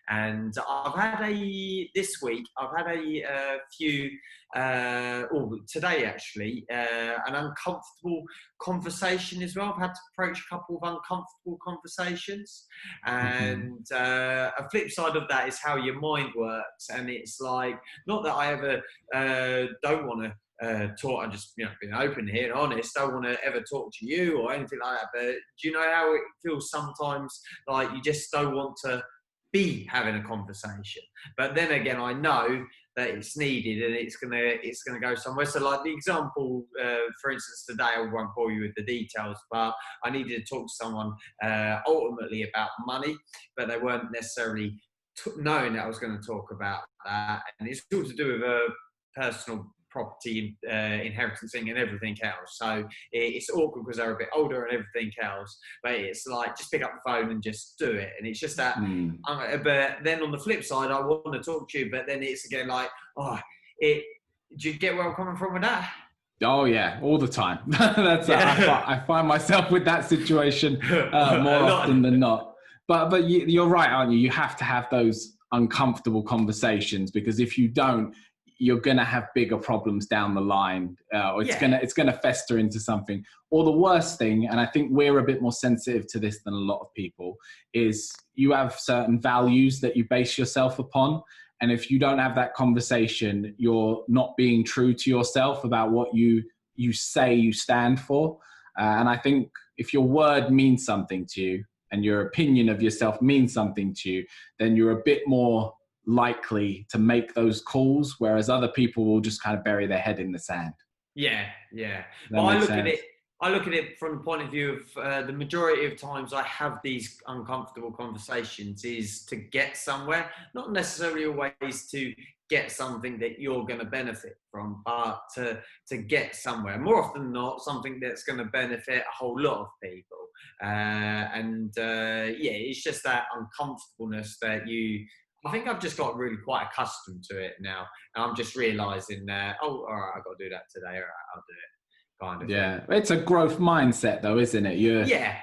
And this week, I've had a few, today actually, an uncomfortable conversation as well. I've had to approach a couple of uncomfortable conversations. And a flip side of that is how your mind works. And it's like, not that I ever don't want to talk. I'm just being open here and honest. I don't want to ever talk to you or anything like that, but do you know how it feels sometimes like you just don't want to be having a conversation, but then again I know that it's needed and it's gonna go somewhere. So like the example, for instance, today, I won't bore you with the details, but I needed to talk to someone ultimately about money, but they weren't necessarily knowing that I was going to talk about that. And it's all to do with a personal property, inheritance thing and everything else. So it's awkward because they're a bit older and everything else, but it's like, just pick up the phone and just do it. And it's just that, but then on the flip side, I want to talk to you, but then it's again like, do you get where I'm coming from with that? Oh yeah, all the time. I find myself with that situation more often than not. But you're right, aren't you? You have to have those uncomfortable conversations, because if you don't, you're going to have bigger problems down the line, or it's going to fester into something. Or the worst thing, and I think we're a bit more sensitive to this than a lot of people, is you have certain values that you base yourself upon. And if you don't have that conversation, you're not being true to yourself about what you say you stand for. And I think if your word means something to you and your opinion of yourself means something to you, then you're a bit more likely to make those calls, whereas other people will just kind of bury their head in the sand. Yeah. But I look at it from the point of view of the majority of times I have these uncomfortable conversations is to get somewhere, not necessarily always to get something that you're going to benefit from, but to get somewhere. More often than not, something that's going to benefit a whole lot of people. It's just that uncomfortableness that I think I've just got really quite accustomed to it now. And I'm just realizing that, all right, I've got to do that today. All right, I'll do it. Kind of thing. It's a growth mindset though, isn't it?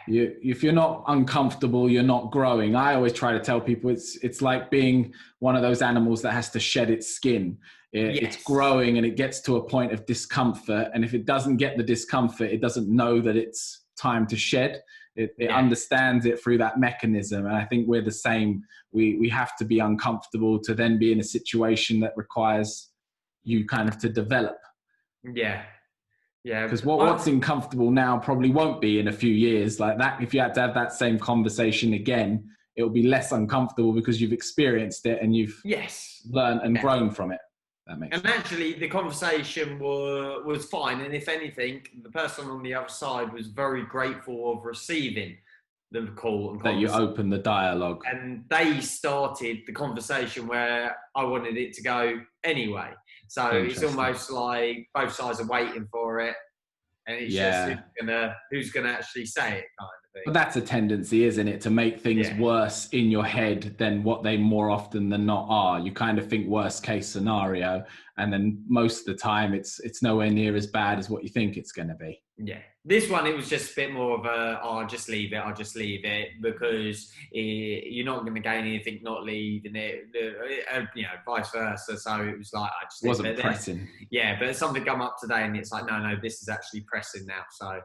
If you're not uncomfortable, you're not growing. I always try to tell people it's like being one of those animals that has to shed its skin. It's growing and it gets to a point of discomfort. And if it doesn't get the discomfort, it doesn't know that it's time to shed. It understands it through that mechanism. And I think we're the same. We have to be uncomfortable to then be in a situation that requires you kind of to develop. Yeah. Because what's uncomfortable now probably won't be in a few years like that. If you had to have that same conversation again, it will be less uncomfortable because you've experienced it and you've learned and grown from it. That makes sense. Actually, the conversation was fine. And if anything, the person on the other side was very grateful of receiving the call. That you opened the dialogue. And they started the conversation where I wanted it to go anyway. So it's almost like both sides are waiting for it. And it's just who's gonna actually say it, kind of thing. But that's a tendency, isn't it, to make things worse in your head than what they more often than not are. You kind of think worst case scenario, and then most of the time it's nowhere near as bad as what you think it's going to be. Yeah. This one, it was just a bit more of I'll just leave it, because you're not going to gain anything not leaving it, vice versa. So it was like, I just wasn't pressing. Yeah, but something come up today and it's like, no, this is actually pressing now. So